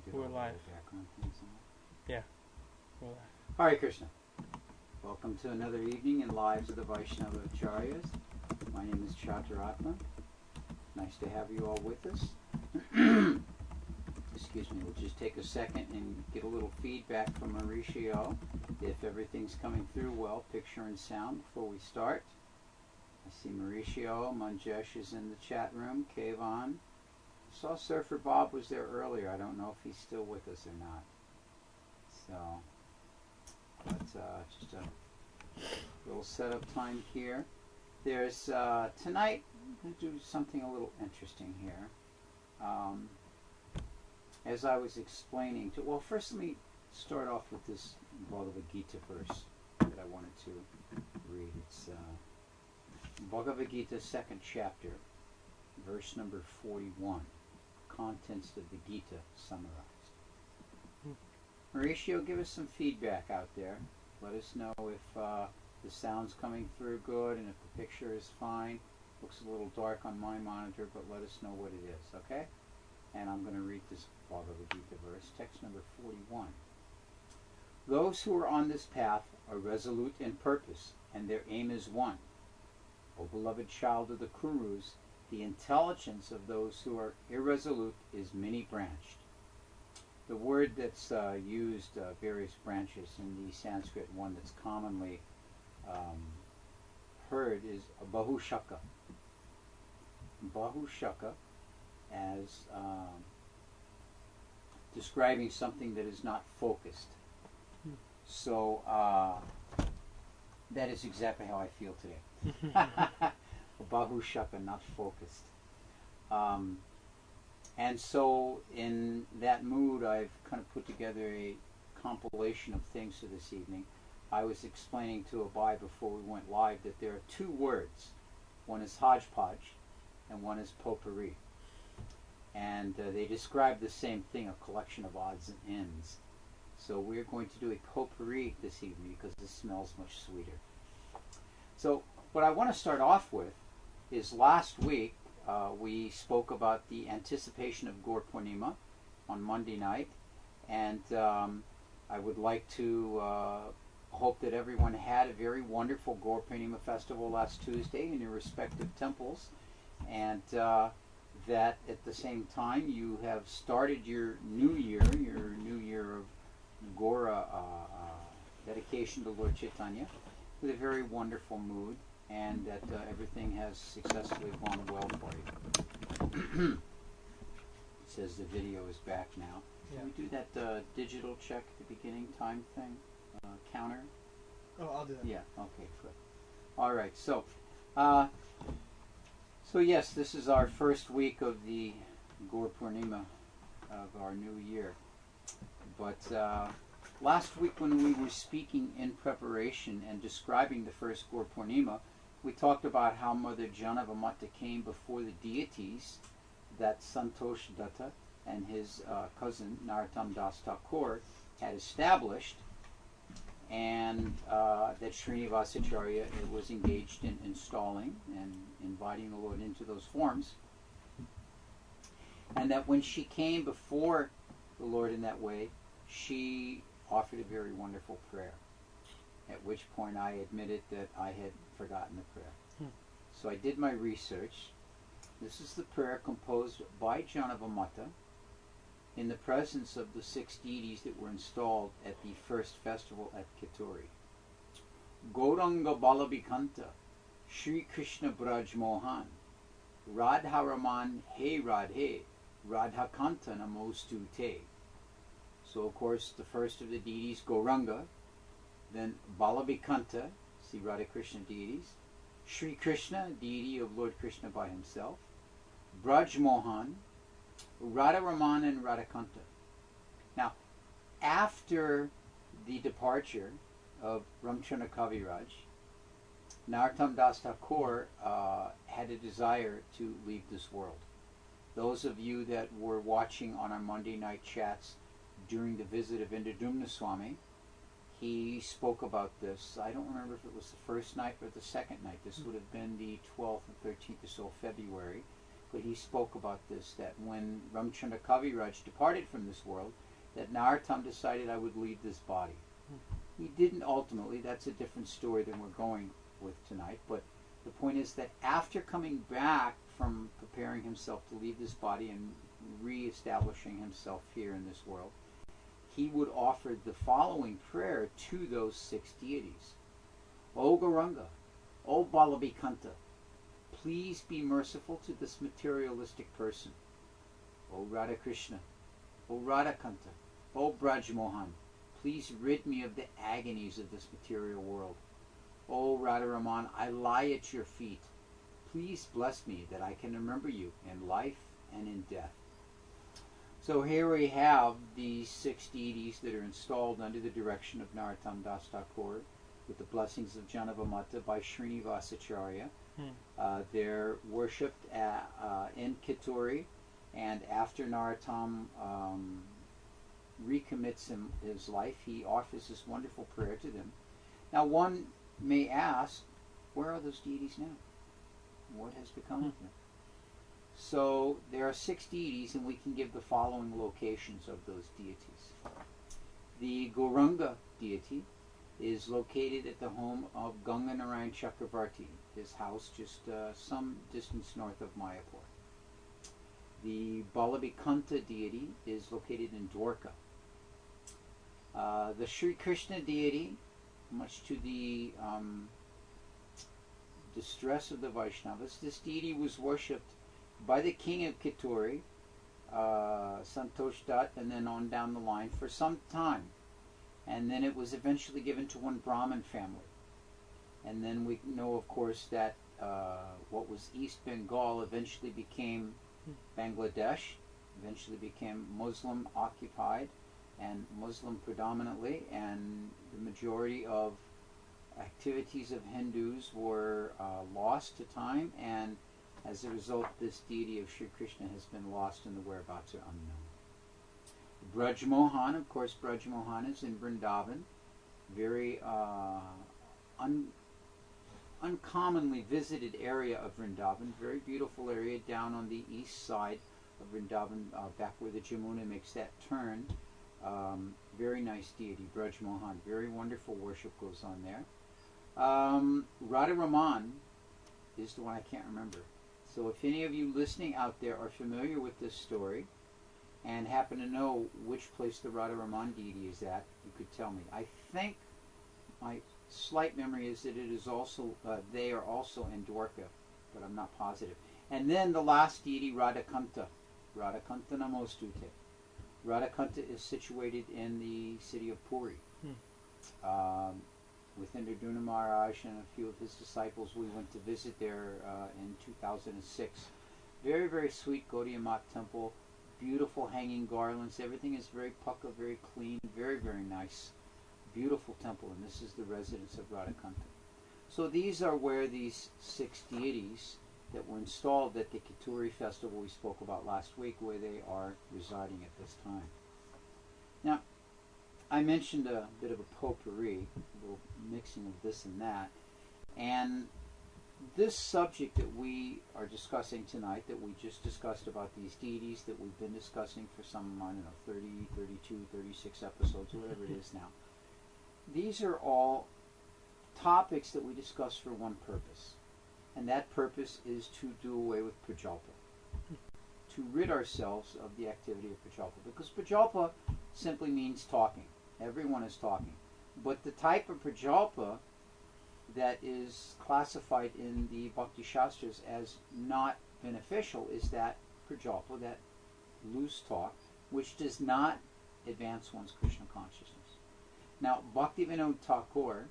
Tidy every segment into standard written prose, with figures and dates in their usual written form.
get We're all the live. background things on. Yeah, we're live. Hare Krishna. Welcome to another evening in Lives of the Vaishnava Acharyas. My name is Chaturatma. Nice to have you all with us. Excuse me, we'll just take a second and get a little feedback from Mauricio. If everything's coming through well, picture and sound, before we start. I see Mauricio, Manjesh is in the chat room, Kayvon. Saw Surfer Bob was there earlier. I don't know if he's still with us or not. So, but just a little setup time here. There's, tonight, I'm going to do something a little interesting here. As I was explaining to, well, first let me start off with this Bhagavad Gita verse that I wanted to read. It's Bhagavad Gita, 2nd chapter, verse number 41. Contents of the Gita summarized. Mauricio, give us some feedback out there. Let us know if the sound's coming through good and if the picture is fine. Looks a little dark on my monitor, but let us know what it is, okay? And I'm going to read this Bhagavad Gita verse, text number 41. Those who are on this path are resolute in purpose, and their aim is one. O beloved child of the Kurus, the intelligence of those who are irresolute is many-branched. The word that's used, various branches in the Sanskrit, one that's commonly heard is bahushaka. Bahushaka as describing something that is not focused. So that is exactly how I feel today. Bahushaka, not focused. And so in that mood, I've kind of put together a compilation of things for this evening. I was explaining to Abai before we went live that there are two words. One is hodgepodge and one is potpourri. And they describe the same thing, a collection of odds and ends. So we're going to do a potpourri this evening because this smells much sweeter. So what I want to start off with is last week we spoke about the anticipation of Gaur Purnima on Monday night, and I would like to hope that everyone had a very wonderful Gaur Purnima festival last Tuesday in your respective temples, and that at the same time you have started your new year of Gaura dedication to Lord Chaitanya with a very wonderful mood, and that everything has successfully gone well for you. It says the video is back now. Yeah. Can we do that digital check at the beginning time thing? Counter? Oh, I'll do that. Yeah, okay, good. All right, so yes, this is our first week of the Gaur Purnima of our new year. But last week when we were speaking in preparation and describing the first Gaur Purnima, we talked about how Mother Vaishnava Mata came before the deities that Santosh Datta and his cousin Narottam Das Thakur had established, and that Srinivasacharya was engaged in installing and inviting the Lord into those forms. And that when she came before the Lord in that way, she offered a very wonderful prayer, at which point I admitted that I had forgotten the prayer. So I did my research. This is the prayer composed by Vaishnava Mata in the presence of the 6 deities that were installed at the first festival at Kittori. Gauranga Balabhikanta, Shri Krishna Braj Mohan, Radharaman He Radhe, Radhakanta Namostu Te. So of course the first of the deities, Gauranga, then Balabhikanta, the Radha Krishna deities, Shri Krishna, deity of Lord Krishna by himself, Braj Mohan, Radharaman and Radhakanta. Now, after the departure of Ramchandra Kaviraj, Narottam Das Thakur had a desire to leave this world. Those of you that were watching on our Monday night chats during the visit of Indradumna Swami, he spoke about this. I don't remember if it was the first night or the second night. This would have been the 12th and 13th or so of February. but he spoke about this, that when Ramchandra Kaviraj departed from this world, that Narottam decided, I would leave this body. He didn't ultimately. That's a different story than we're going with tonight. But the point is that after coming back from preparing himself to leave this body and re-establishing himself here in this world, he would offer the following prayer to those 6 deities. O Gauranga, O Balabhikanta, please be merciful to this materialistic person. O Radhakrishna, O Radhakanta, O Brajmohan, please rid me of the agonies of this material world. O Radharaman, I lie at your feet. Please bless me that I can remember you in life and in death. So here we have these 6 deities that are installed under the direction of Narottam Das Thakur, with the blessings of Janavamata by Srinivasacharya. They're worshipped in Potpourri, and after Narottam recommits his life, he offers this wonderful prayer to them. Now one may ask, where are those deities now? What has become of them? So there are 6 deities, and we can give the following locations of those deities. The Gauranga deity is located at the home of Ganga Narayan Chakravarti, his house just some distance north of Mayapur. The Balabhikanta deity is located in Dwarka. The Sri Krishna deity, much to the distress of the Vaishnavas, this deity was worshipped by the king of Potpourri, Santosh Dutt, and then on down the line for some time. And then it was eventually given to one Brahmin family. And then we know, of course, that what was East Bengal eventually became Bangladesh, eventually became Muslim occupied and Muslim predominantly, and the majority of activities of Hindus were lost to time, and as a result, this deity of Sri Krishna has been lost and the whereabouts are unknown. Braj Mohan, of course, Braj Mohan is in Vrindavan, very uncommonly visited area of Vrindavan, very beautiful area down on the east side of Vrindavan, back where the Jamuna makes that turn. Very nice deity, Braj Mohan, very wonderful worship goes on there. Radharaman is the one I can't remember. So if any of you listening out there are familiar with this story and happen to know which place the Radharaman deity is at, you could tell me. I think my slight memory is that it is also, they are also in Dwarka, but I'm not positive. And then the last deity, Radhakanta. Radhakanta Namostute. Radhakanta is situated in the city of Puri. With Indraduna Maharaj and a few of his disciples, we went to visit there in 2006. Very, very sweet Gaudiya Math temple. Beautiful hanging garlands. Everything is very pukka, very clean, very, very nice. Beautiful temple, and this is the residence of Radhakanta. So these are where these 6 deities that were installed at the Potpourri festival we spoke about last week, where they are residing at this time. Now, I mentioned a bit of a potpourri, a little mixing of this and that, and this subject that we are discussing tonight, that we just discussed about these deities that we've been discussing for some, I don't know, 30, 32, 36 episodes, whatever it is now. These are all topics that we discuss for one purpose, and that purpose is to do away with prajalpa, to rid ourselves of the activity of prajalpa, because prajalpa simply means talking. Everyone is talking. But the type of prajalpa that is classified in the Bhakti Shastras as not beneficial is that prajalpa, that loose talk, which does not advance one's Krishna consciousness. Now, Bhaktivinoda Thakur,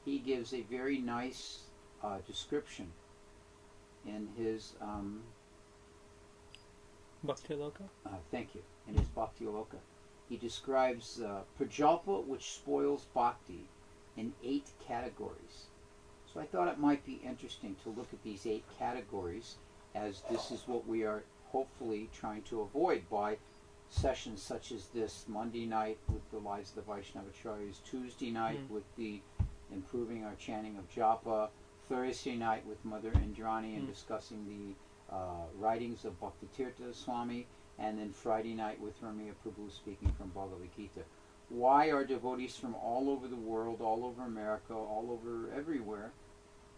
he gives a very nice description in his Bhakti Aloka? Thank you. In his Bhakti Aloka. He describes prajalpa which spoils bhakti in 8 categories. So I thought it might be interesting to look at these 8 categories, as this is what we are hopefully trying to avoid by sessions such as this, Monday night with the lives of the Vaishnavacharyas, Tuesday night with the improving our chanting of japa, Thursday night with Mother Indrani and discussing the writings of Bhaktitirtha Swami, and then Friday night with Ramya Prabhu speaking from Bhagavad Gita. Why are devotees from all over the world, all over America, all over everywhere,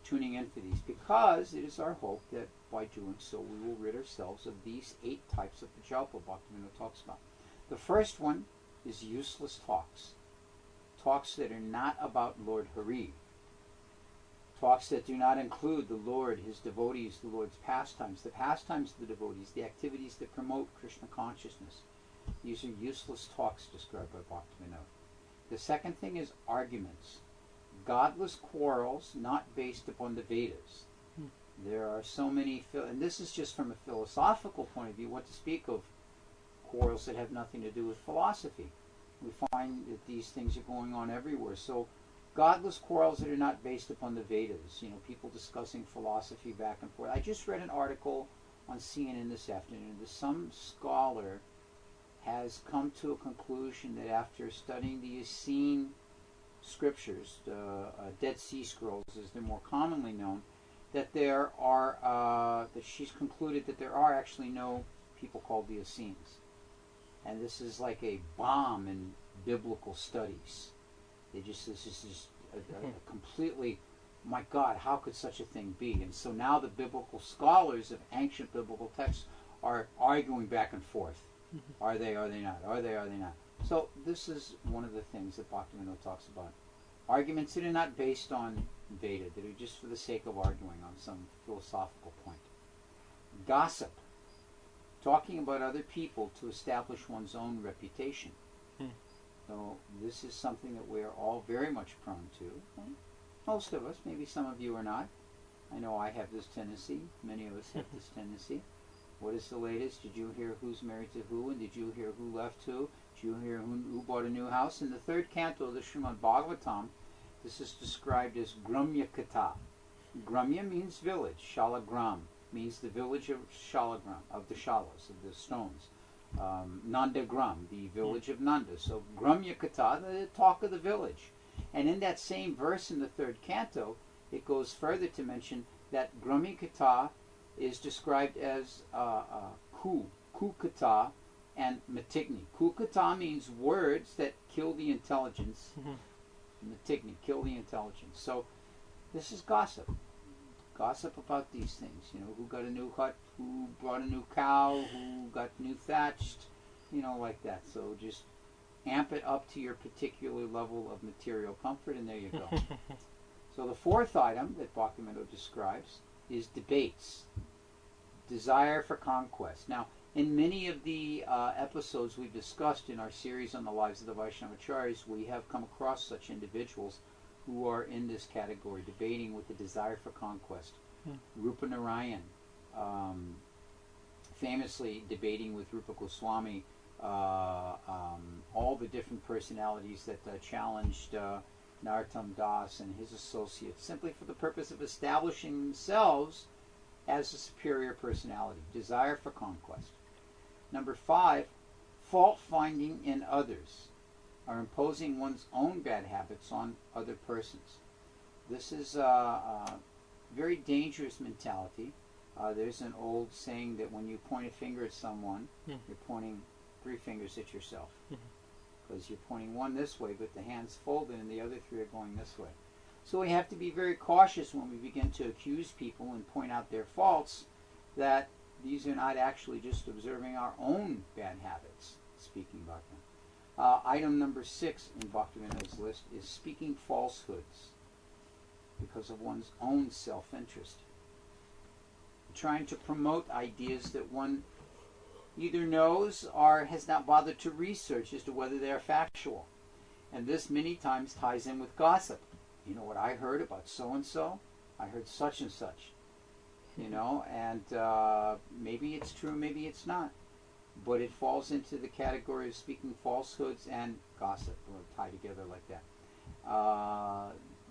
tuning in for these? Because it is our hope that by doing so we will rid ourselves of these 8 types of Prajalpa Bhaktivinoda talks about. The first one is useless talks. Talks that are not about Lord Hari. Talks that do not include the Lord, His devotees, the Lord's pastimes, the pastimes of the devotees, the activities that promote Krishna consciousness. These are useless talks described by Bhaktivinoda. The second thing is arguments. Godless quarrels not based upon the Vedas. There are so many, and this is just from a philosophical point of view, what to speak of quarrels that have nothing to do with philosophy. We find that these things are going on everywhere. So godless quarrels that are not based upon the Vedas, people discussing philosophy back and forth. I just read an article on CNN this afternoon that some scholar has come to a conclusion that after studying the Essene scriptures, Dead Sea Scrolls as they're more commonly known, that that she's concluded that there are actually no people called the Essenes. And this is like a bomb in biblical studies. This is just a completely, my God, how could such a thing be? And so now the biblical scholars of ancient biblical texts are arguing back and forth. Are they, are they not? Are they, are they not? So this is one of the things that Bhaktivinoda talks about. Arguments that are not based on Veda, that are just for the sake of arguing on some philosophical point. Gossip. Talking about other people to establish one's own reputation. So this is something that we are all very much prone to. Most of us, maybe some of you are not. I know I have this tendency. Many of us have this tendency. What is the latest? Did you hear who's married to who? And did you hear who left who? Did you hear who bought a new house? In the 3rd canto of the Srimad Bhagavatam, this is described as Gramya Katha. Gramya means village. Shalagram means the village of Shalagram, of the Shalas, of the stones. Nandagram, the village of Nanda. So Gramya Katha, the talk of the village. And in that same verse in the 3rd canto, it goes further to mention that Gramya Katha is described as Kukata and Matigni. Kukata means words that kill the intelligence. Matigni, kill the intelligence. So this is gossip. Gossip about these things. Who got a new hut, who brought a new cow, who got new thatched, like that. So just amp it up to your particular level of material comfort, and there you go. So the 4th item that Bhaktivinoda describes is debates. Desire for conquest. Now, in many of the episodes we've discussed in our series on the lives of the Vaishnavacharyas, we have come across such individuals who are in this category, debating with the desire for conquest. Rupa Narayan, famously debating with Rupa Goswami, all the different personalities that challenged Narottam Das and his associates, simply for the purpose of establishing themselves as a superior personality. Desire for conquest. Number 5, fault finding in others, or imposing one's own bad habits on other persons. This is a very dangerous mentality. There's an old saying that when you point a finger at someone, you're pointing 3 fingers at yourself. Because you're pointing one this way, but the hand's folded and the other 3 are going this way. So we have to be very cautious when we begin to accuse people and point out their faults, that these are not actually just observing our own bad habits, speaking about them. Item number 6 in Bhaktivinoda's list is speaking falsehoods because of one's own self-interest. Trying to promote ideas that one either knows or has not bothered to research as to whether they are factual. And this many times ties in with gossip. You know what I heard about so-and-so? I heard such and such. And maybe it's true, maybe it's not. But it falls into the category of speaking falsehoods and gossip, or tied together like that.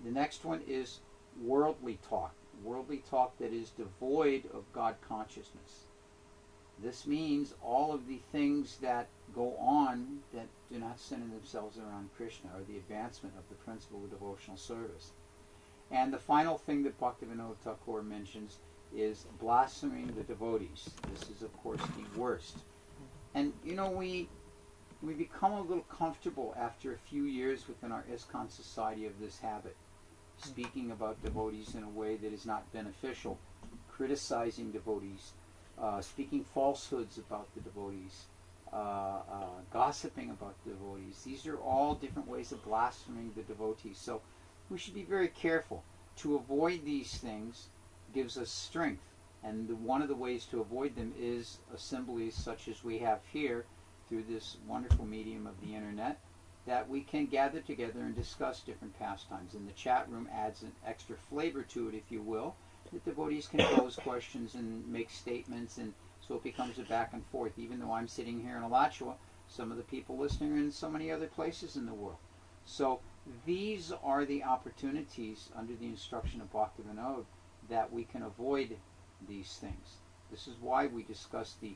The next one is worldly talk. Worldly talk that is devoid of God consciousness. This means all of the things that go on that do not center themselves around Krishna, or the advancement of the principle of devotional service. And the final thing that Bhaktivinoda Thakur mentions is blaspheming the devotees. This is, of course, the worst. And, you know, we become a little comfortable after a few years within our ISKCON society of this habit, speaking about devotees in a way that is not beneficial, criticizing devotees, speaking falsehoods about the devotees, gossiping about the devotees. These are all different ways of blaspheming the devotees. So we should be very careful. To avoid these things gives us strength. And one of the ways to avoid them is assemblies such as we have here through this wonderful medium of the internet, that we can gather together and discuss different pastimes. And the chat room adds an extra flavor to it, if you will. The devotees can pose questions and make statements, and so it becomes a back and forth. Even though I'm sitting here in Alachua, some of the people listening are in so many other places in the world. So these are the opportunities under the instruction of Bhaktivinoda that we can avoid these things. This is why we discuss the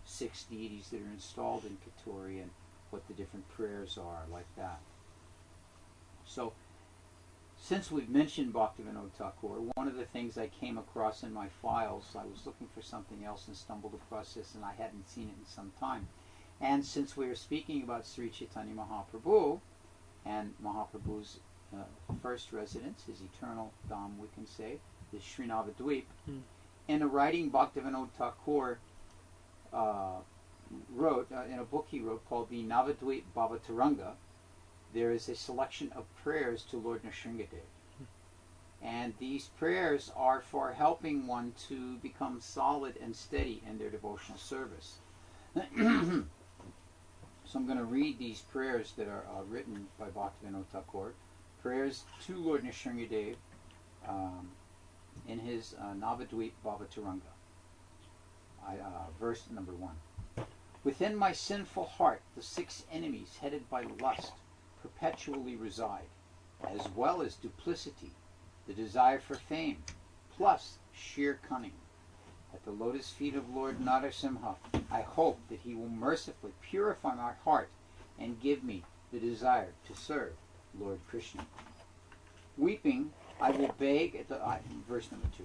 6 deities that are installed in Potpourri and what the different prayers are, like that. So, since we've mentioned Bhaktivinoda Thakur, one of the things I came across in my files, I was looking for something else and stumbled across this, and I hadn't seen it in some time. And since we are speaking about Sri Chaitanya Mahaprabhu, and Mahaprabhu's first residence, his eternal dham, we can say, is Sri Navadvip, in a writing Bhaktivinoda Thakur wrote, in a book he wrote called the Navadvip Bhavataranga, there is a selection of prayers to Lord Nrsingadev. And these prayers are for helping one to become solid and steady in their devotional service. So I'm going to read these prayers that are written by Bhaktivinoda Thakur, prayers to Lord Nrsingadev in his Navadvip Bhavataranga. Verse number 1. Within my sinful heart, the 6 enemies headed by lust perpetually reside, as well as duplicity, the desire for fame, plus sheer cunning. At the lotus feet of Lord Narasimha, I hope that he will mercifully purify my heart and give me the desire to serve Lord Krishna. Weeping, I will beg at the verse number 2.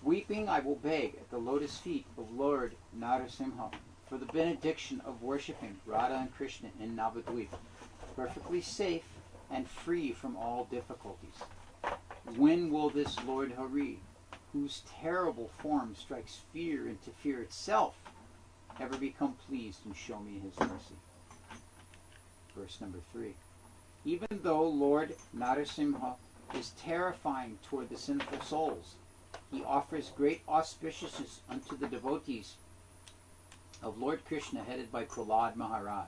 Weeping, I will beg at the lotus feet of Lord Narasimha for the benediction of worshipping Radha and Krishna in Navadvip, perfectly safe and free from all difficulties. When will this Lord Hari, whose terrible form strikes fear into fear itself, ever become pleased and show me his mercy? Verse number 3. Even though Lord Narasimha is terrifying toward the sinful souls, he offers great auspiciousness unto the devotees of Lord Krishna headed by Prahlad Maharaj.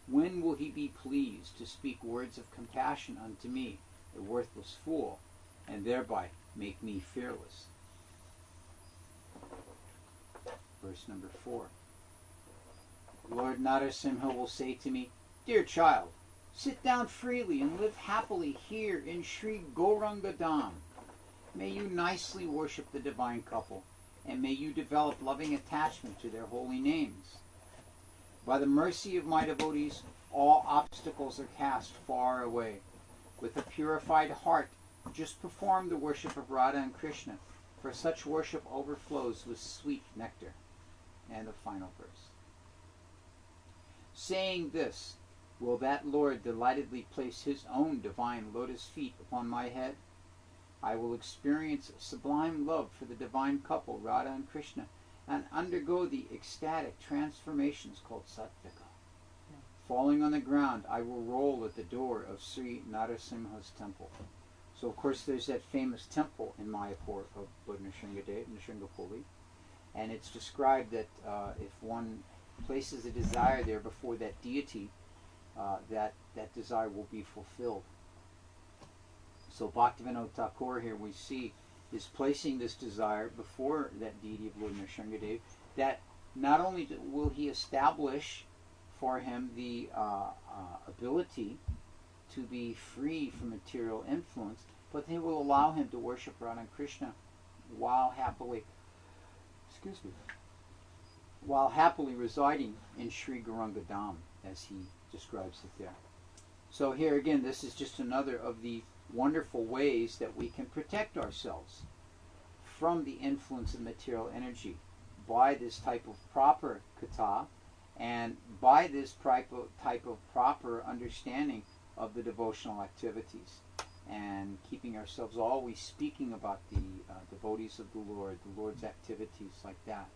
When will he be pleased to speak words of compassion unto me, a worthless fool, and thereby make me fearless? Verse number 4. Lord Narasimha will say to me, Dear child, sit down freely and live happily here in Sri Gauranga Dham. May you nicely worship the divine couple, and may you develop loving attachment to their holy names. By the mercy of my devotees, all obstacles are cast far away. With a purified heart, just perform the worship of Radha and Krishna, for such worship overflows with sweet nectar. And the final verse. Saying this, will that Lord delightedly place his own divine lotus feet upon my head? I will experience sublime love for the divine couple, Radha and Krishna, and undergo the ecstatic transformations called sattvika. Falling on the ground, I will roll at the door of Sri Narasimha's temple. So, of course, there's that famous temple in Mayapur of Lord Nrsingadev, Nrsingsapuri, and it's described that if one places a desire there before that deity, that desire will be fulfilled. So Bhaktivinoda Thakur here we see is placing this desire before that deity of Lord Nrsingadev, that not only will he establish for him the ability to be free from material influence, but he will allow him to worship Radha and Krishna while happily residing in Sri Gauranga Dham, as he describes it there. So here again, this is just another of the wonderful ways that we can protect ourselves from the influence of material energy by this type of proper kata, and by this type of proper understanding of the devotional activities, and keeping ourselves always speaking about the devotees of the Lord's activities like that.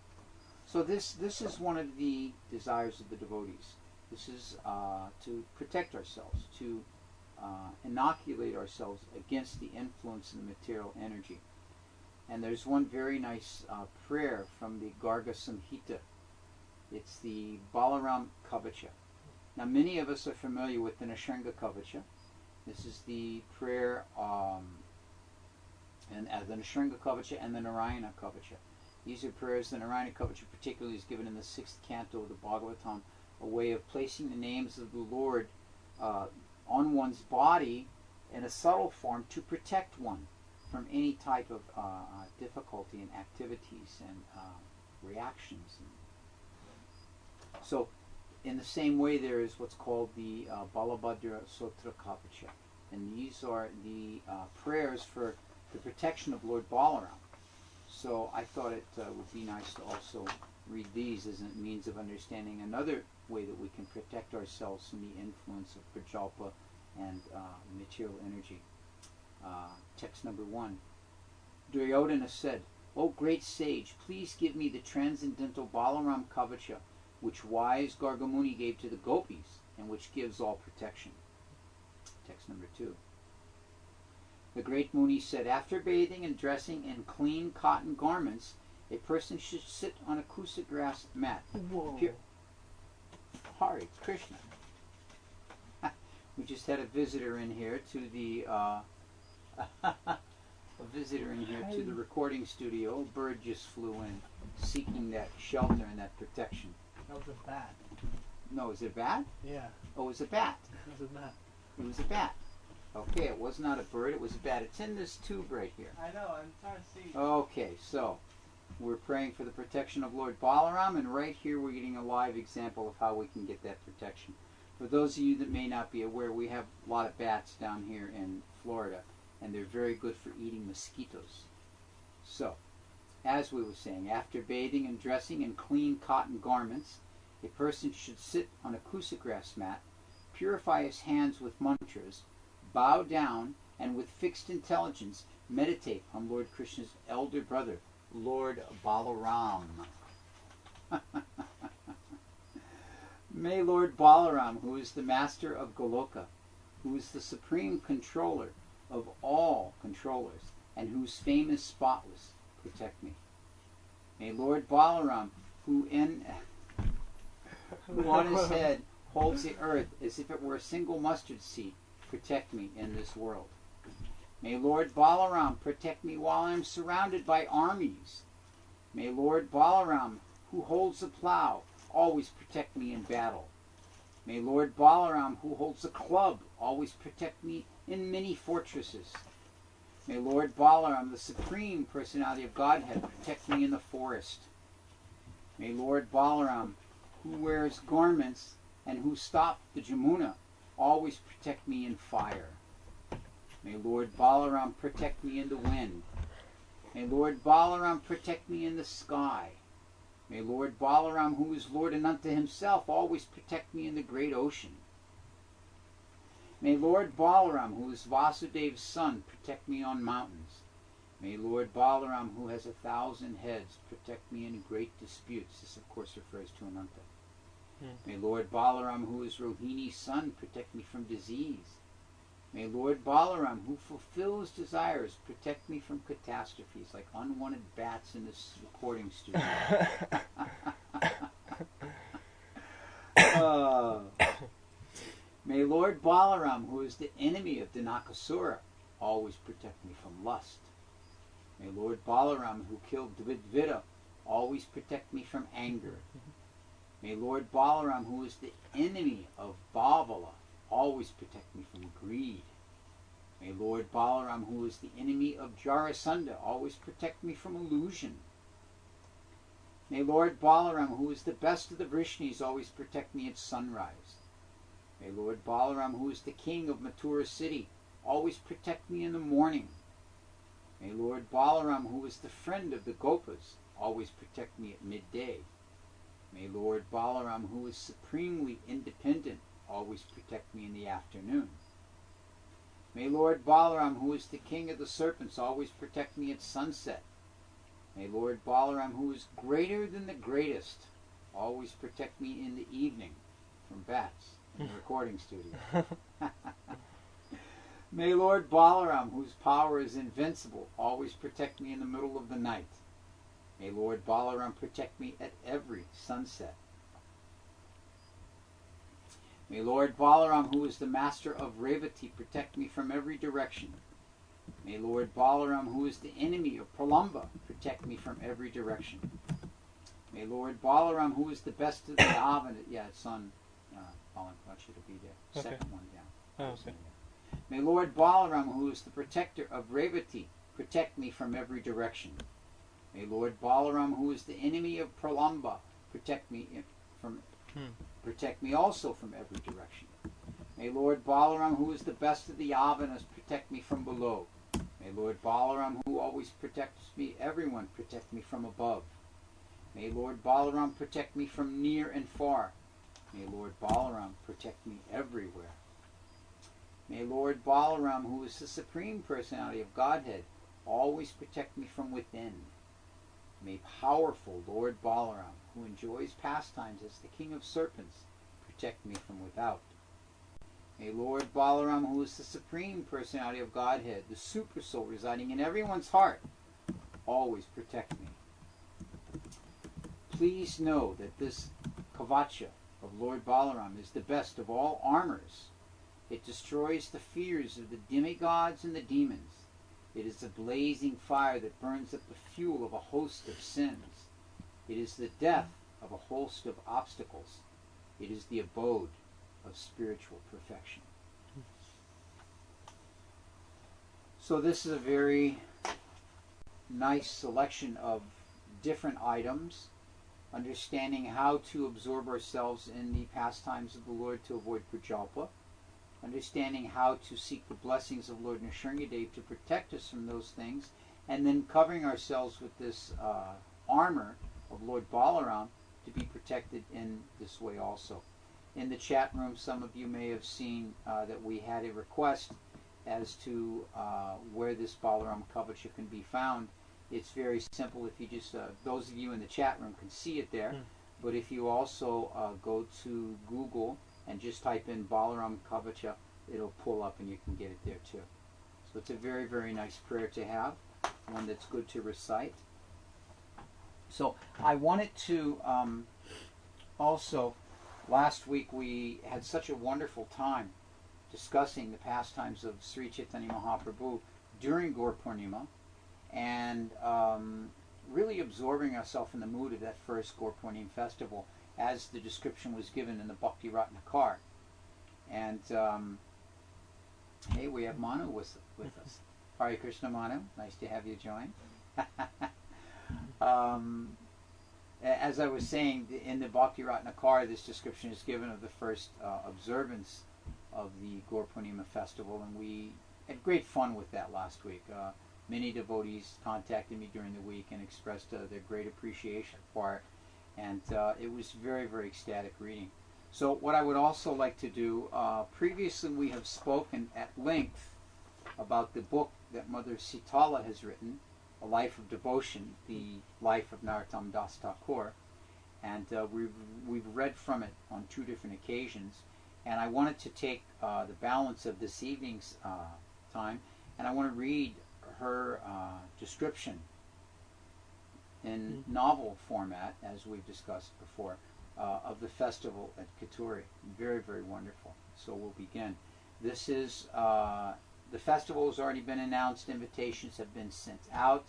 So this is one of the desires of the devotees. This is to protect ourselves, to inoculate ourselves against the influence of the material energy. And there's one very nice prayer from the Garga Samhita. It's the Balaram Kavacha. Now many of us are familiar with the Nishringa Kavacha. This is the prayer, and the Nishringa Kavacha and the Narayana Kavacha. These are prayers. The Narayana Kavacha particularly is given in the 6th canto of the Bhagavatam, a way of placing the names of the Lord on one's body in a subtle form to protect one from any type of difficulty in activities and reactions. So, in the same way, there is what's called the Balabhadra Sotra Kavacha, and these are the prayers for the protection of Lord Balaram. So I thought it would be nice to also read these as a means of understanding another way that we can protect ourselves from the influence of Prajalpa and material energy. Text number 1. Duryodhana said, "O great sage, please give me the transcendental Balaram Kavacha, which wise Gargamuni gave to the gopis, and which gives all protection." Text number 2. The great Muni said, "After bathing and dressing in clean cotton garments, a person should sit on a kusa grass mat." Whoa. Hare Krishna. We just had a visitor in here to the to the recording studio. A bird just flew in, seeking that shelter and that protection. That was a bat. No, is it a bat? Yeah. Oh, it was a bat. That was a bat. It was a bat. Okay, it was not a bird, it was a bat. It's in this tube right here. I know, I'm trying to see. Okay, so we're praying for the protection of Lord Balaram, and right here we're getting a live example of how we can get that protection. For those of you that may not be aware, we have a lot of bats down here in Florida, and they're very good for eating mosquitoes. So, as we were saying, after bathing and dressing in clean cotton garments, a person should sit on a kusa grass mat, purify his hands with mantras, bow down, and with fixed intelligence meditate on Lord Krishna's elder brother, Lord Balaram. May Lord Balaram, who is the master of Goloka, who is the supreme controller of all controllers, and whose fame is spotless, protect me. May Lord Balaram, who on his head holds the earth as if it were a single mustard seed, protect me in this world. May Lord Balaram protect me while I am surrounded by armies. May Lord Balaram, who holds the plow, always protect me in battle. May Lord Balaram, who holds the club, always protect me in many fortresses. May Lord Balaram, the Supreme Personality of Godhead, protect me in the forest. May Lord Balaram, who wears garments and who stopped the Jamuna, always protect me in fire. May Lord Balaram protect me in the wind. May Lord Balaram protect me in the sky. May Lord Balaram, who is Lord Ananta himself, always protect me in the great ocean. May Lord Balaram, who is Vasudev's son, protect me on mountains. May Lord Balaram, who has 1,000 heads, protect me in great disputes. This, of course, refers to Ananta. May Lord Balaram, who is Rohini's son, protect me from disease. May Lord Balaram, who fulfills desires, protect me from catastrophes like unwanted bats in this recording studio. May Lord Balaram, who is the enemy of the Nakasura, always protect me from lust. May Lord Balaram, who killed Dvidvida, always protect me from anger. May Lord Balaram, who is the enemy of Bhavala, always protect me from greed. May Lord Balaram, who is the enemy of Jarasandha, always protect me from illusion. May Lord Balaram, who is the best of the Vrishnis, always protect me at sunrise. May Lord Balaram, who is the king of Mathura city, always protect me in the morning. May Lord Balaram, who is the friend of the Gopas, always protect me at midday. May Lord Balaram, who is supremely independent, always protect me in the afternoon. May Lord Balaram, who is the king of the serpents, always protect me at sunset. May Lord Balaram, who is greater than the greatest, always protect me in the evening from bats in the recording studio. May Lord Balaram, whose power is invincible, always protect me in the middle of the night. May Lord Balaram protect me at every sunset. May Lord Balaram, who is the master of Revati, protect me from every direction. May Lord Balaram, who is the enemy of Pralamba, protect me from every direction. May Lord Balaram, who is the best of the Avana, yeah, it's on, I want you to be there, Okay. second one down. Oh, okay. May Lord Balaram, who is the protector of Revati, protect me from every direction. May Lord Balaram, who is the enemy of Pralamba, protect me also from every direction. May Lord Balaram, who is the best of the Avanas, protect me from below. May Lord Balaram, who always protects me, everyone protect me from above. May Lord Balaram protect me from near and far. May Lord Balaram protect me everywhere. May Lord Balaram, who is the Supreme Personality of Godhead, always protect me from within. May powerful Lord Balaram, who enjoys pastimes as the King of Serpents, protect me from without. May Lord Balaram, who is the Supreme Personality of Godhead, the Super Soul residing in everyone's heart, always protect me. Please know that this Kavacha of Lord Balaram is the best of all armors. It destroys the fears of the demigods and the demons. It is a blazing fire that burns up the fuel of a host of sins. It is the death of a host of obstacles. It is the abode of spiritual perfection. So this is a very nice selection of different items, understanding how to absorb ourselves in the pastimes of the Lord to avoid prajalpa, understanding how to seek the blessings of Lord Nrsimhadev to protect us from those things, and then covering ourselves with this armor of Lord Balaram to be protected in this way also. In the chat room, some of you may have seen that we had a request as to where this Balaram Kavacha can be found. It's very simple. If you just, those of you in the chat room can see it there, but if you also go to Google and just type in Balaram Kavacha, it'll pull up and you can get it there too. So it's a very, very nice prayer to have, one that's good to recite. So I wanted to also, last week we had such a wonderful time discussing the pastimes of Sri Chaitanya Mahaprabhu during Gaur Purnima, and really absorbing ourselves in the mood of that first Gaur Purnima festival as the description was given in the Bhakti Ratnakar. And hey, we have Manu with us. Hare Krishna, Manu. Nice to have you join. As I was saying, in the Bhakti Ratnakar, this description is given of the first observance of the Gaur Purnima festival, and we had great fun with that last week. Many devotees contacted me during the week and expressed their great appreciation for it, and it was very, very ecstatic reading. So what I would also like to do, previously we have spoken at length about the book that Mother Sitala has written, A Life of Devotion, the life of Narottam Das Thakur, and we've read from it on 2 different occasions, and I wanted to take the balance of this evening's time, and I want to read her description in novel format, as we've discussed before, of the festival at Katturi. Very, very wonderful. So we'll begin. This is, the festival has already been announced, invitations have been sent out,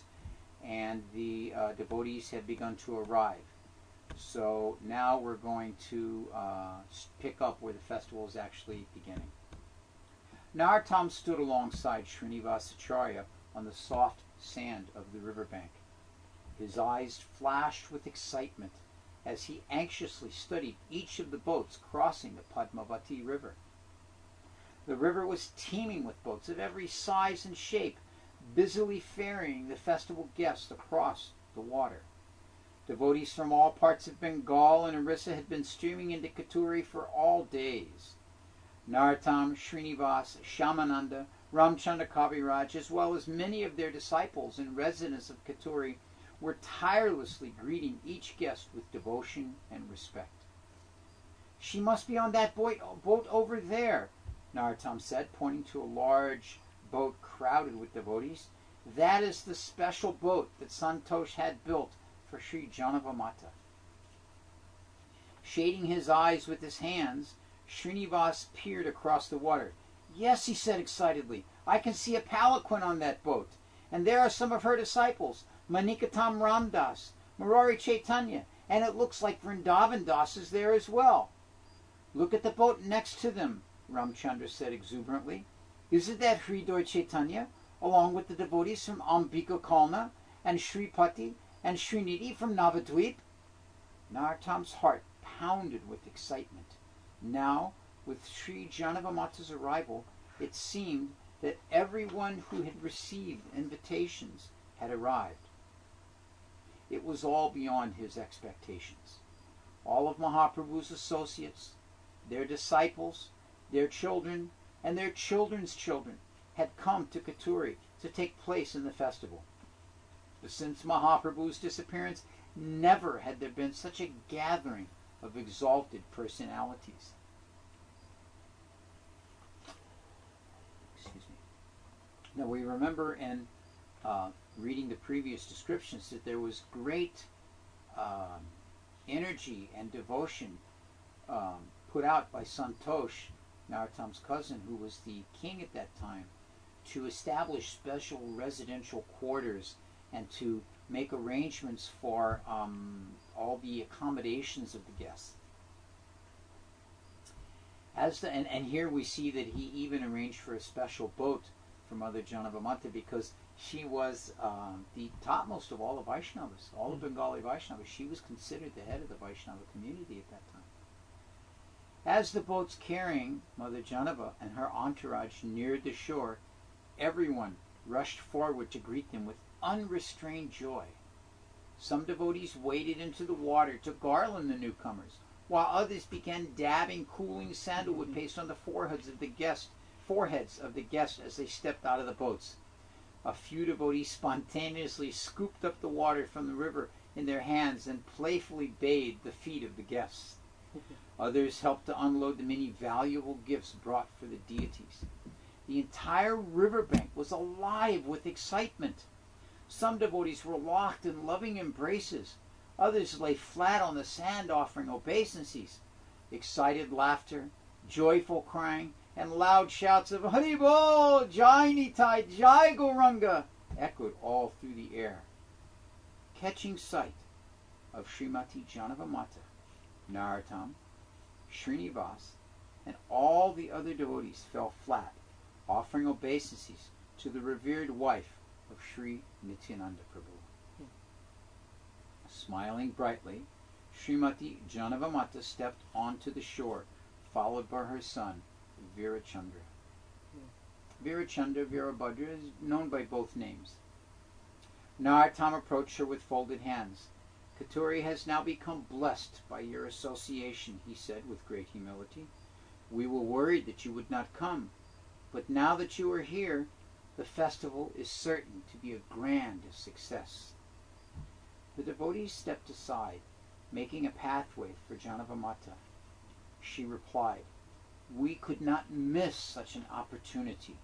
and the devotees have begun to arrive. So now we're going to pick up where the festival is actually beginning. Narottam stood alongside Srinivasacharya on the soft sand of the riverbank. His eyes flashed with excitement as he anxiously studied each of the boats crossing the Padmavati River. The river was teeming with boats of every size and shape, busily ferrying the festival guests across the water. Devotees from all parts of Bengal and Orissa had been streaming into Potpourri for all days. Narottam, Srinivas, Shyamananda, Ramchandra Kaviraj, as well as many of their disciples and residents of Potpourri, were tirelessly greeting each guest with devotion and respect. "She must be on that boat over there," Narottam said, pointing to a large boat crowded with devotees. "That is the special boat that Santosh had built for Sri Janavamata." Shading his eyes with his hands, Srinivas peered across the water. "Yes," he said excitedly, "I can see a palanquin on that boat, and there are some of her disciples, Manikatam Ramdas, Murari Chaitanya, and it looks like Vrindavan Das is there as well." "Look at the boat next to them," Ramchandra said exuberantly. "Isn't that Hridoy Chaitanya, along with the devotees from Ambika Kalna, and Shripati, and Srinidhi from Navadvip?" Narottam's heart pounded with excitement. Now, with Sri Janavamata's arrival, it seemed that everyone who had received invitations had arrived. It was all beyond his expectations. All of Mahaprabhu's associates, their disciples, their children, and their children's children had come to Potpourri to take place in the festival. But since Mahaprabhu's disappearance, never had there been such a gathering of exalted personalities. Excuse me. Now we remember in reading the previous descriptions that there was great energy and devotion put out by Santosh, Narottam's cousin, who was the king at that time, to establish special residential quarters and to make arrangements for all the accommodations of the guests. And here we see that he even arranged for a special boat for Mother Janavamata, because she was the topmost of all the Vaishnavas, all the Bengali Vaishnavas. She was considered the head of the Vaishnava community at that time. As the boats carrying Mother Janava and her entourage neared the shore, everyone rushed forward to greet them with unrestrained joy. Some devotees waded into the water to garland the newcomers, while others began dabbing cooling sandalwood paste on the foreheads of the guests as they stepped out of the boats. A few devotees spontaneously scooped up the water from the river in their hands and playfully bathed the feet of the guests. Others helped to unload the many valuable gifts brought for the deities. The entire riverbank was alive with excitement. Some devotees were locked in loving embraces. Others lay flat on the sand offering obeisances. Excited laughter, joyful crying, and loud shouts of "Hari Bol, Jai Nitai, Jai Gauranga" echoed all through the air. Catching sight of Srimati Janavamata, Narottam, Srinivas, and all the other devotees fell flat, offering obeisances to the revered wife of Sri Nityananda Prabhu. Smiling brightly, Srimati Janavamata stepped onto the shore, followed by her son, Virachandra. Virachandra, Virabhadra is known by both names. Narottam approached her with folded hands. "Potpourri has now become blessed by your association," he said with great humility. "We were worried that you would not come, but now that you are here, the festival is certain to be a grand success." The devotees stepped aside, making a pathway for Janavamata. She replied, "We could not miss such an opportunity.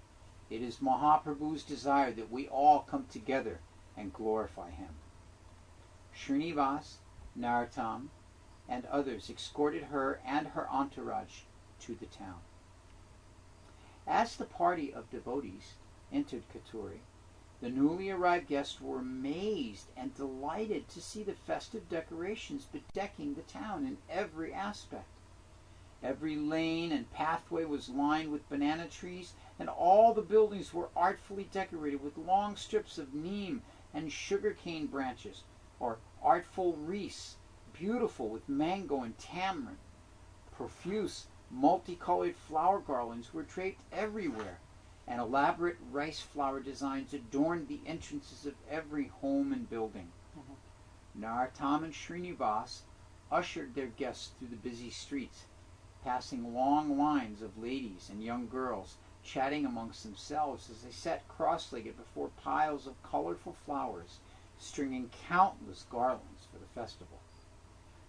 It is Mahaprabhu's desire that we all come together and glorify him." Srinivas, Narottam, and others escorted her and her entourage to the town. As the party of devotees entered Potpourri, the newly arrived guests were amazed and delighted to see the festive decorations bedecking the town in every aspect. Every lane and pathway was lined with banana trees, and all the buildings were artfully decorated with long strips of neem and sugarcane branches, or artful wreaths, beautiful with mango and tamarind. Profuse, multicolored flower garlands were draped everywhere, and elaborate rice flower designs adorned the entrances of every home and building. Narottam and Srinivas ushered their guests through the busy streets, passing long lines of ladies and young girls chatting amongst themselves as they sat cross-legged before piles of colorful flowers, stringing countless garlands for the festival.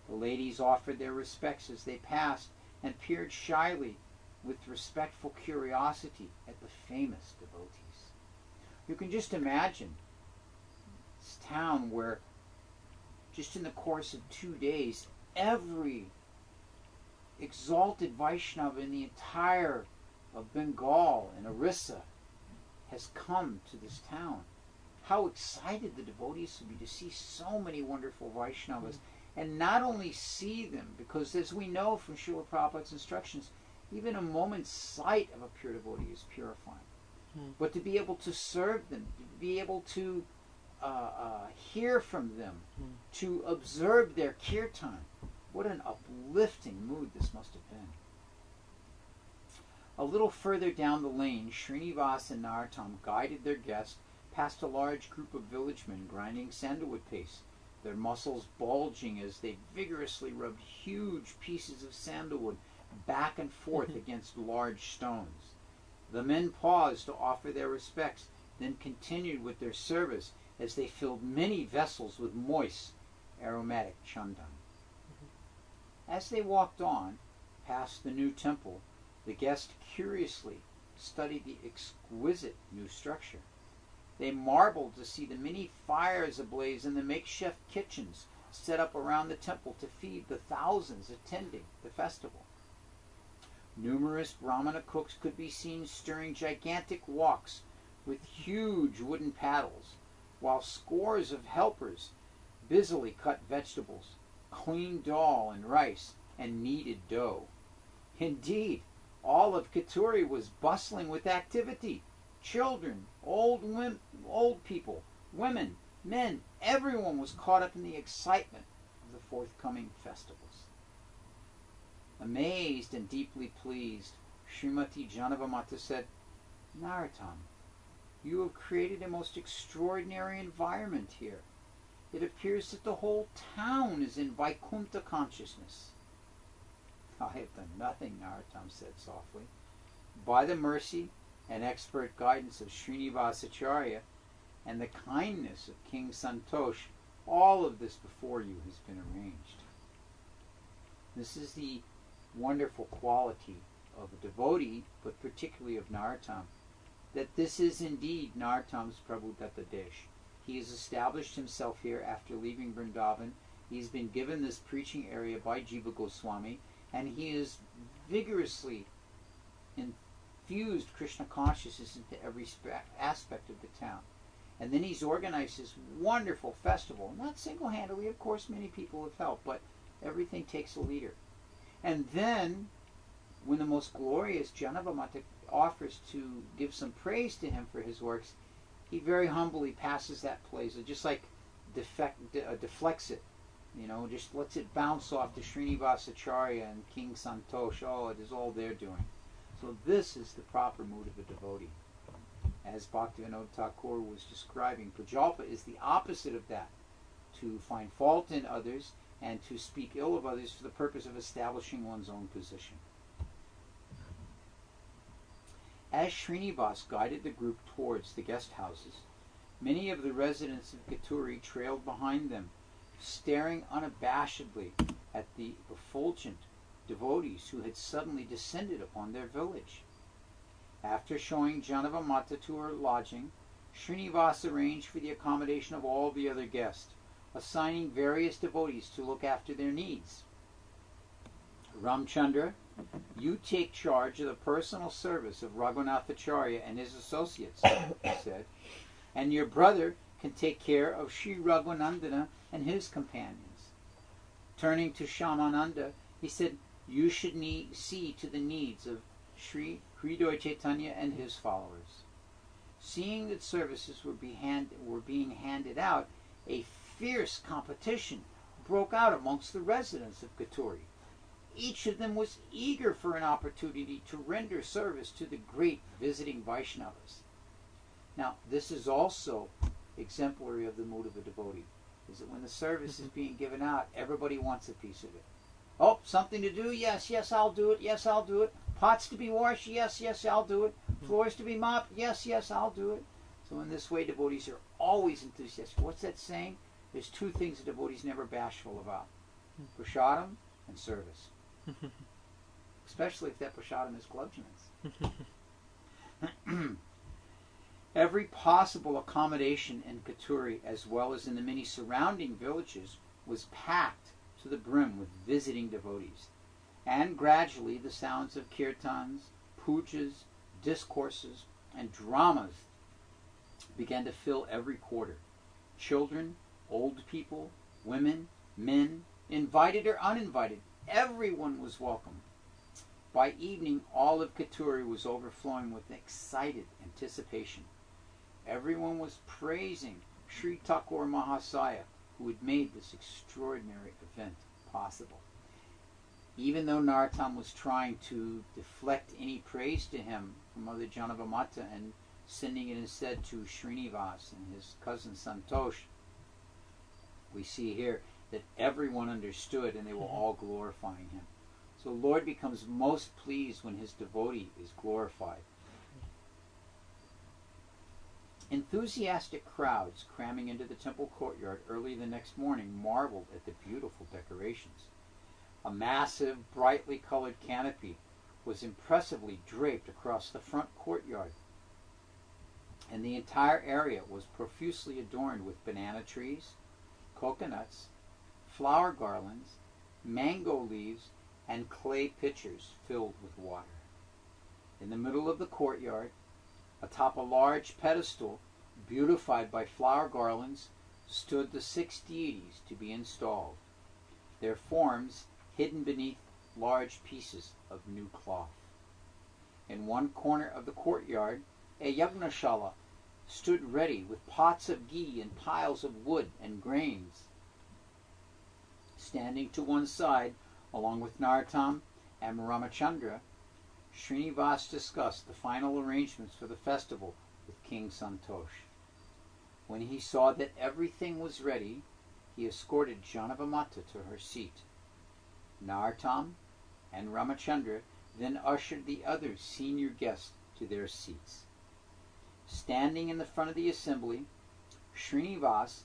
The ladies offered their respects as they passed and peered shyly with respectful curiosity at the famous devotees. You can just imagine this town where just in the course of 2 days, every exalted Vaishnava in the entire of Bengal and Orissa has come to this town. How excited the devotees would be to see so many wonderful Vaishnavas, and not only see them, because as we know from Srila Prabhupada's instructions, even a moment's sight of a pure devotee is purifying. But to be able to serve them, to be able to hear from them, to observe their kirtan, what an uplifting mood this must have been. A little further down the lane, Srinivas and Narottam guided their guest past a large group of villagemen grinding sandalwood paste, their muscles bulging as they vigorously rubbed huge pieces of sandalwood back and forth against large stones. The men paused to offer their respects, then continued with their service as they filled many vessels with moist, aromatic chandan. As they walked on, past the new temple, the guest curiously studied the exquisite new structure. They marveled to see the many fires ablaze in the makeshift kitchens set up around the temple to feed the thousands attending the festival. Numerous Brahmana cooks could be seen stirring gigantic woks with huge wooden paddles, while scores of helpers busily cut vegetables, cleaned dal and rice, and kneaded dough. Indeed, all of Potpourri was bustling with activity. Children, old people, women, men, everyone was caught up in the excitement of the forthcoming festivals. Amazed and deeply pleased, Srimati Janavamata said, "Narottam, you have created a most extraordinary environment here. It appears that the whole town is in Vaikuntha consciousness." "I have done nothing," Narottam said softly. "By the mercy and expert guidance of Srinivasacharya and the kindness of King Santosh, all of this before you has been arranged." This is the wonderful quality of a devotee, but particularly of Narottam, that this is indeed Narottam's Prabhudatta Desh. He has established himself here after leaving Vrindavan. He's been given this preaching area by Jiva Goswami, and he has vigorously infused Krishna consciousness into every aspect of the town. And then he's organized this wonderful festival. Not single-handedly, of course, many people have helped, but everything takes a leader. And then, when the most glorious Janavamata offers to give some praise to him for his works, he very humbly passes that praise, just like deflects it, just lets it bounce off to Srinivasacharya and King Santosh. Oh, it is all they're doing. So this is the proper mood of a devotee. As Bhaktivinoda Thakur was describing, Prajalpa is the opposite of that, to find fault in others and to speak ill of others for the purpose of establishing one's own position. As Srinivas guided the group towards the guest houses, many of the residents of Potpourri trailed behind them, staring unabashedly at the effulgent devotees who had suddenly descended upon their village. After showing Janavamata to her lodging, Srinivas arranged for the accommodation of all the other guests, assigning various devotees to look after their needs. "Ramchandra, you take charge of the personal service of Raghunathacharya and his associates," he said, "and your brother can take care of Sri Raghunandana and his companions." Turning to Shyamananda, he said, "You should see to the needs of Sri Hridoy Chaitanya and his followers." Seeing that services were being handed out, a fierce competition broke out amongst the residents of Potpourri. Each of them was eager for an opportunity to render service to the great visiting Vaishnavas. Now, this is also exemplary of the mood of a devotee, is that when the service is being given out, everybody wants a piece of it. Oh, something to do? Yes, yes, I'll do it. Yes, I'll do it. Pots to be washed? Yes, yes, I'll do it. Floors to be mopped? Yes, yes, I'll do it. So in this way, devotees are always enthusiastic. What's that saying? There's two things a devotee's never bashful about. Prasadam and service. Especially if that prasadam is gluttonous. Every possible accommodation in Potpourri, as well as in the many surrounding villages, was packed to the brim with visiting devotees. And gradually the sounds of kirtans, pujas, discourses, and dramas began to fill every quarter. Children, old people, women, men, invited or uninvited, everyone was welcome. By evening, all of Potpourri was overflowing with excited anticipation. Everyone was praising Sri Thakur Mahasaya, who had made this extraordinary event possible. Even though Narottam was trying to deflect any praise to him from Mother Janavamata and sending it instead to Srinivas and his cousin Santosh, we see here that everyone understood and they were all glorifying him. So the Lord becomes most pleased when his devotee is glorified. Enthusiastic crowds cramming into the temple courtyard early the next morning marveled at the beautiful decorations. A massive, brightly colored canopy was impressively draped across the front courtyard, and the entire area was profusely adorned with banana trees, coconuts, flower garlands, mango leaves, and clay pitchers filled with water. In the middle of the courtyard, atop a large pedestal, beautified by flower garlands, stood the 6 deities to be installed, their forms hidden beneath large pieces of new cloth. In one corner of the courtyard, a yagnashala stood ready with pots of ghee and piles of wood and grains. Standing to one side, along with Narottam and Ramachandra, Srinivas discussed the final arrangements for the festival with King Santosh. When he saw that everything was ready, he escorted Janavamata to her seat. Narottam and Ramachandra then ushered the other senior guests to their seats. Standing in the front of the assembly, Srinivas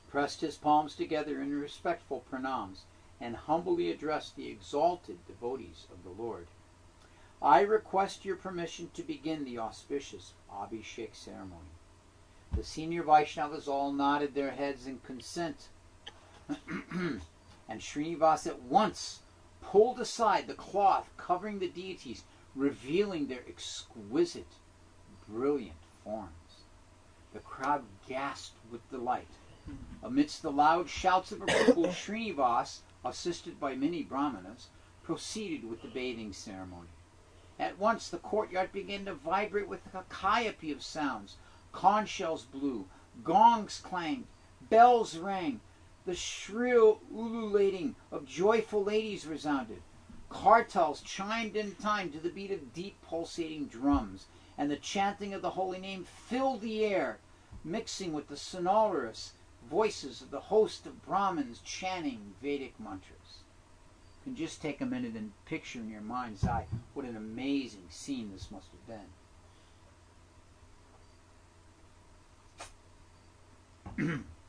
pressed his palms together in respectful pranams and humbly addressed the exalted devotees of the Lord. I request your permission to begin the auspicious Abhishek ceremony. The senior Vaishnavas all nodded their heads in consent, and Srinivas at once pulled aside the cloth covering the deities, revealing their exquisite, brilliant forms. The crowd gasped with delight. Amidst the loud shouts of approval, Srinivas, assisted by many brahmanas, proceeded with the bathing ceremony. At once the courtyard began to vibrate with a calliope of sounds. Conch shells blew, gongs clanged, bells rang, the shrill ululating of joyful ladies resounded. Kartals chimed in time to the beat of deep pulsating drums, and the chanting of the holy name filled the air, mixing with the sonorous voices of the host of Brahmins chanting Vedic mantras. You can just take a minute and picture in your mind's eye what an amazing scene this must have been.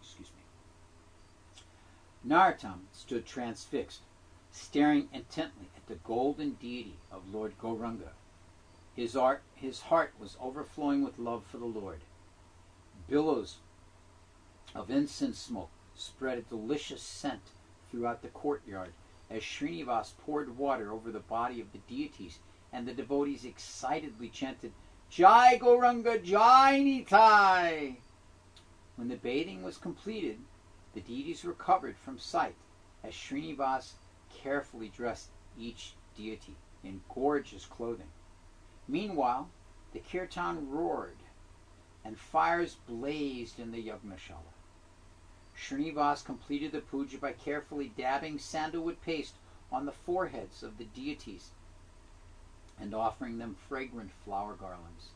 Excuse me. Narottam stood transfixed, staring intently at the golden deity of Lord Gauranga. His heart was overflowing with love for the Lord. Billows of incense smoke spread a delicious scent throughout the courtyard as Srinivas poured water over the body of the deities, and the devotees excitedly chanted, Jai Gauranga, Jai Nitai! When the bathing was completed, the deities were covered from sight as Srinivas carefully dressed each deity in gorgeous clothing. Meanwhile, the kirtan roared and fires blazed in the yagnashala. Srinivas completed the puja by carefully dabbing sandalwood paste on the foreheads of the deities and offering them fragrant flower garlands.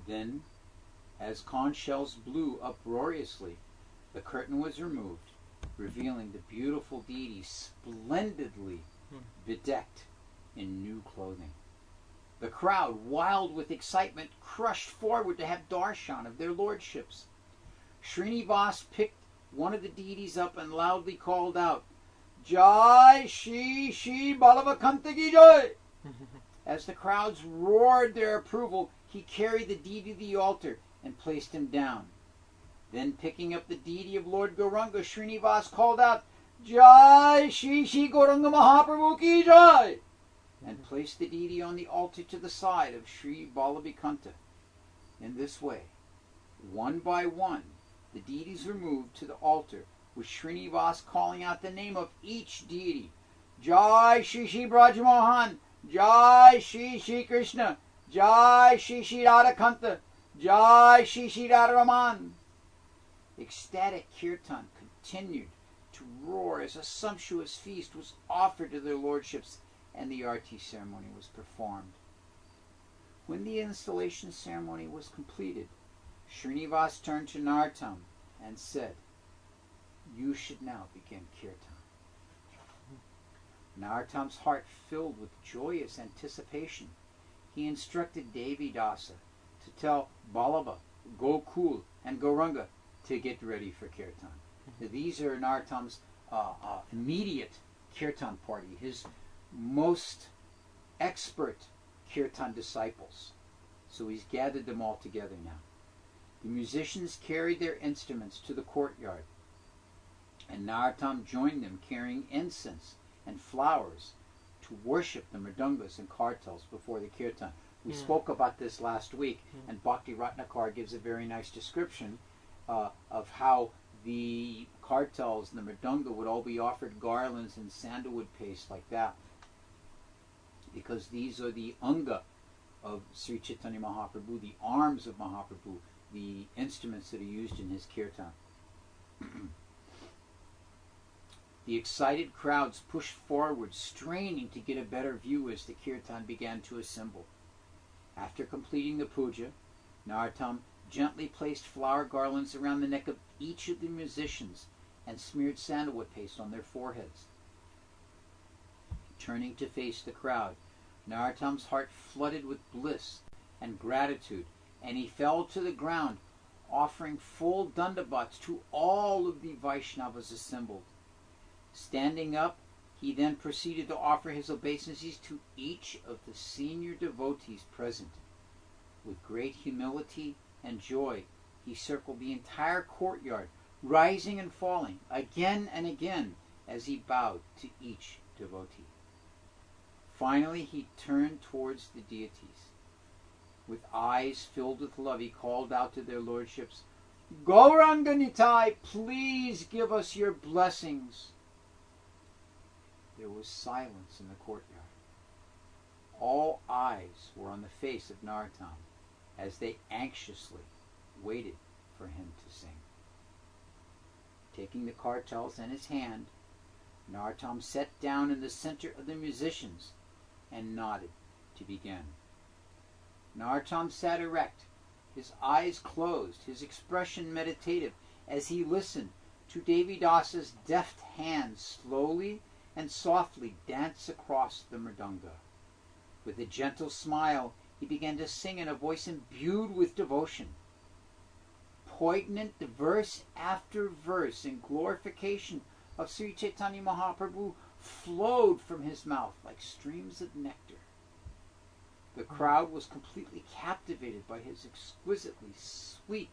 Then, as conch shells blew uproariously, the curtain was removed, revealing the beautiful deities splendidly bedecked in new clothing. The crowd, wild with excitement, crushed forward to have darshan of their lordships. Srinivas picked one of the deities up and loudly called out, "Jai Shri Shri Balavakanta ki Jai!" As the crowds roared their approval, he carried the deity to the altar and placed him down. Then, picking up the deity of Lord Gauranga, Srinivas called out, "Jai Shri Shri Gauranga Mahaprabhu ki Jai!" and placed the deity on the altar to the side of Sri Balabhikanta. In this way, one by one, the deities were moved to the altar, with Srinivas calling out the name of each deity. Jai Shri Shri Brajmohan, Jai Shri Shri Krishna, Jai Shri Shri Radhakanta, Jai Shri Shri Radharaman. Ecstatic kirtan continued to roar as a sumptuous feast was offered to their lordships and the arti ceremony was performed. When the installation ceremony was completed, Srinivas turned to Narottam and said, "You should now begin kirtan." Narottam's heart filled with joyous anticipation. He instructed Devi Dasa to tell Balabha, Gokul, and Gauranga to get ready for kirtan. These are Narottam's immediate kirtan party, his most expert kirtan disciples. So he's gathered them all together now. The musicians carried their instruments to the courtyard, and Narottam joined them carrying incense and flowers to worship the mridangas and kartals before the kirtan. We spoke about this last week, and Bhakti Ratnakar gives a very nice description of how the kartals and the mridanga would all be offered garlands and sandalwood paste like that, because these are the anga of Sri Chaitanya Mahaprabhu, the arms of Mahaprabhu, the instruments that are used in his kirtan. The excited crowds pushed forward, straining to get a better view as the kirtan began to assemble. After completing the puja, Narottam gently placed flower garlands around the neck of each of the musicians and smeared sandalwood paste on their foreheads. Turning to face the crowd, Narottam's heart flooded with bliss and gratitude, and he fell to the ground, offering full dandavats to all of the Vaishnavas assembled. Standing up, he then proceeded to offer his obeisances to each of the senior devotees present. With great humility and joy, he circled the entire courtyard, rising and falling again and again as he bowed to each devotee. Finally, he turned towards the deities. With eyes filled with love, he called out to their lordships, "Gauranga Nitai, please give us your blessings." There was silence in the courtyard. All eyes were on the face of Narottam as they anxiously waited for him to sing. Taking the kartals in his hand, Narottam sat down in the center of the musicians and nodded to begin. Narottam sat erect, his eyes closed, his expression meditative, as he listened to Devi Dasa's deft hands slowly and softly dance across the mridanga. With a gentle smile, he began to sing in a voice imbued with devotion. Poignant verse after verse in glorification of Sri Chaitanya Mahaprabhu flowed from his mouth like streams of nectar. The crowd was completely captivated by his exquisitely sweet,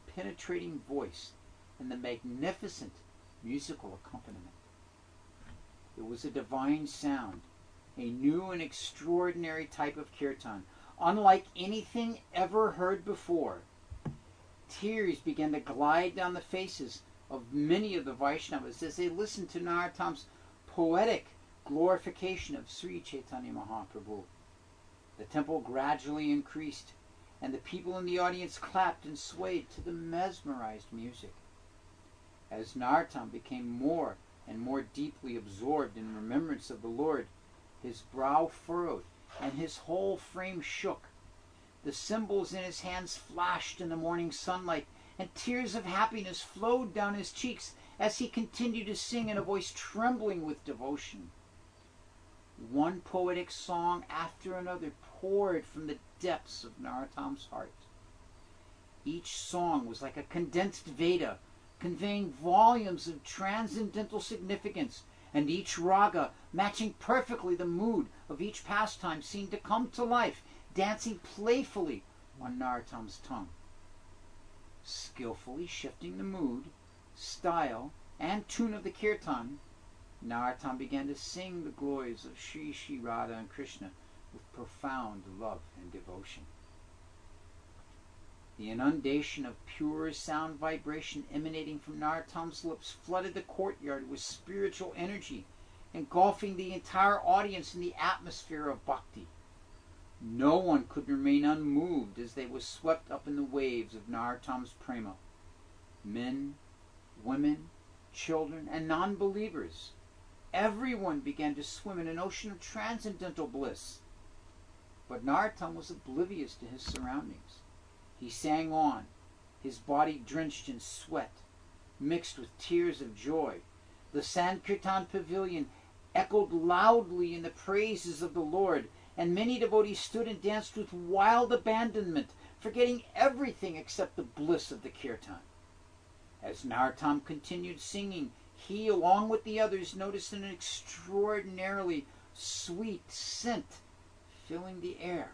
penetrating voice and the magnificent musical accompaniment. It was a divine sound, a new and extraordinary type of kirtan, unlike anything ever heard before. Tears began to glide down the faces of many of the Vaishnavas as they listened to Narottam's poetic glorification of Sri Chaitanya Mahaprabhu. The temple gradually increased, and the people in the audience clapped and swayed to the mesmerized music. As Narottam became more and more deeply absorbed in remembrance of the Lord, his brow furrowed, and his whole frame shook. The cymbals in his hands flashed in the morning sunlight, and tears of happiness flowed down his cheeks as he continued to sing in a voice trembling with devotion. One poetic song after another poured from the depths of Narottam's heart. Each song was like a condensed Veda, conveying volumes of transcendental significance, and each raga, matching perfectly the mood of each pastime, seemed to come to life, dancing playfully on Narottam's tongue. Skillfully shifting the mood, style, and tune of the kirtan, Narottam began to sing the glories of Sri Sri Radha and Krishna with profound love and devotion. The inundation of pure sound vibration emanating from Narottam's lips flooded the courtyard with spiritual energy, engulfing the entire audience in the atmosphere of bhakti. No one could remain unmoved as they were swept up in the waves of Narottam's prema. Men, women, children, and non-believers, everyone began to swim in an ocean of transcendental bliss. But Narottam was oblivious to his surroundings. He sang on, his body drenched in sweat, mixed with tears of joy. The Sankirtan pavilion echoed loudly in the praises of the Lord, and many devotees stood and danced with wild abandonment, forgetting everything except the bliss of the kirtan. As Narottam continued singing, he, along with the others, noticed an extraordinarily sweet scent filling the air.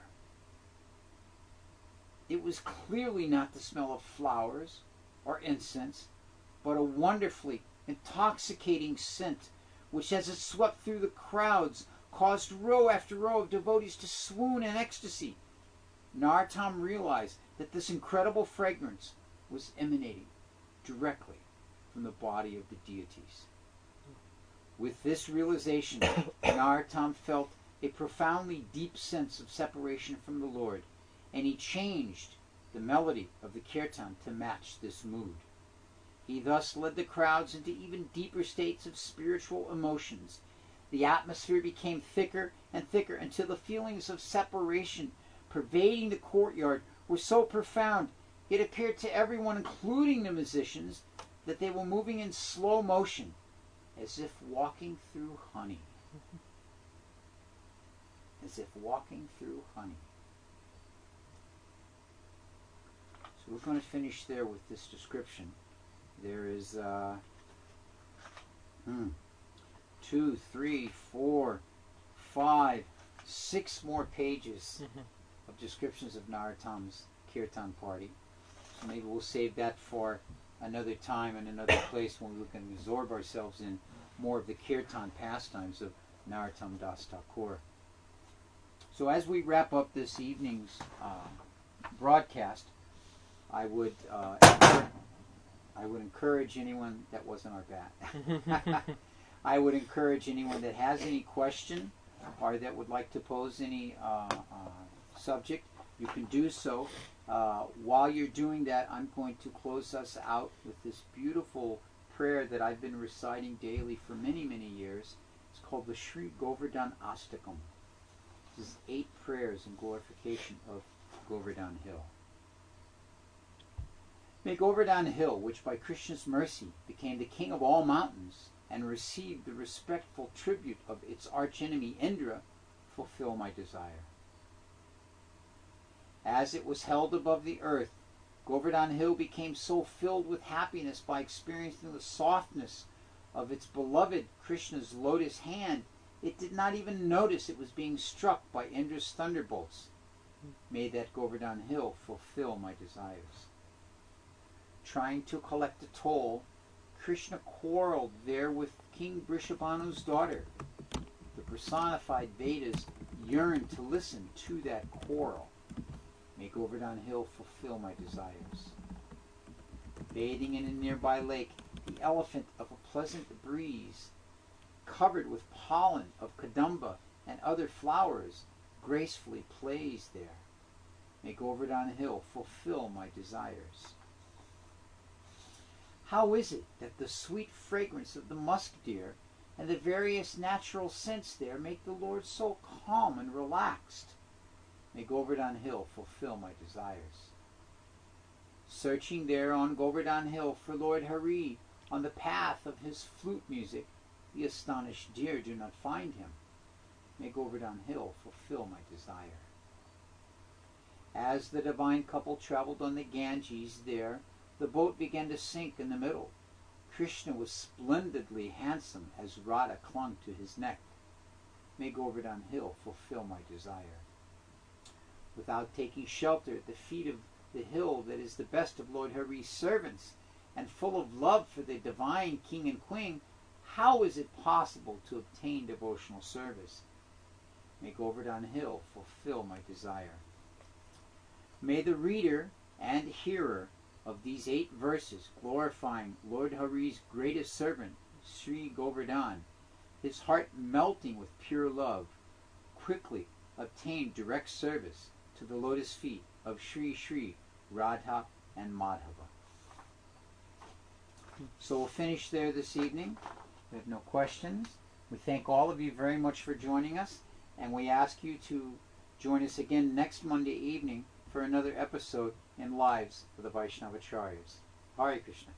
It was clearly not the smell of flowers or incense, but a wonderfully intoxicating scent, which, as it swept through the crowds, caused row after row of devotees to swoon in ecstasy. Narottam realized that this incredible fragrance was emanating directly from the body of the deities. With this realization, Narottam felt a profoundly deep sense of separation from the Lord, and he changed the melody of the kirtan to match this mood. He thus led the crowds into even deeper states of spiritual emotions. The atmosphere became thicker and thicker until the feelings of separation pervading the courtyard were so profound it appeared to everyone, including the musicians, that they were moving in slow motion, as if walking through honey. As if walking through honey. So we're going to finish there with this description. There is 2, 3, 4, 5, 6 more pages of descriptions of Narottam's kirtan party. So maybe we'll save that for another time and another place when we can absorb ourselves in more of the kirtan pastimes of Narottam Das Thakur. So as we wrap up this evening's broadcast, I would encourage anyone that wasn't our bat. I would encourage anyone that has any question or that would like to pose any subject, you can do so. While you're doing that, I'm going to close us out with this beautiful prayer that I've been reciting daily for many, many years. It's called the Sri Govardhan Astakam. This is 8 prayers in glorification of Govardhan Hill. May Govardhan Hill, which by Krishna's mercy became the king of all mountains and received the respectful tribute of its archenemy Indra, fulfill my desire. As it was held above the earth, Govardhan Hill became so filled with happiness by experiencing the softness of its beloved Krishna's lotus hand, it did not even notice it was being struck by Indra's thunderbolts. May that Govardhan Hill fulfill my desires. Trying to collect a toll, Krishna quarreled there with King Brishabhanu's daughter. The personified Vedas yearned to listen to that quarrel. May Govardhan Hill fulfill my desires. Bathing in a nearby lake, the elephant of a pleasant breeze, covered with pollen of kadamba and other flowers, gracefully plays there. May Govardhan Hill fulfill my desires. How is it that the sweet fragrance of the musk deer and the various natural scents there make the Lord so calm and relaxed? May Govardhan Hill fulfill my desires. Searching there on Govardhan Hill for Lord Hari on the path of his flute music, the astonished deer do not find him. May Govardhan Hill fulfill my desire. As the divine couple traveled on the Ganges there, the boat began to sink in the middle. Krishna was splendidly handsome as Radha clung to his neck. May Govardhan Hill fulfill my desire. Without taking shelter at the feet of the hill that is the best of Lord Hari's servants, and full of love for the divine king and queen, how is it possible to obtain devotional service? May Govardhan Hill fulfill my desire. May the reader and hearer of these 8 verses, glorifying Lord Hari's greatest servant, Sri Govardhan, his heart melting with pure love, quickly obtain direct service to the lotus feet of Sri Sri Radha and Madhava. So we'll finish there this evening. We have no questions. We thank all of you very much for joining us, and we ask you to join us again next Monday evening for another episode in Lives of the Vaishnava Acharyas. Hare Krishna.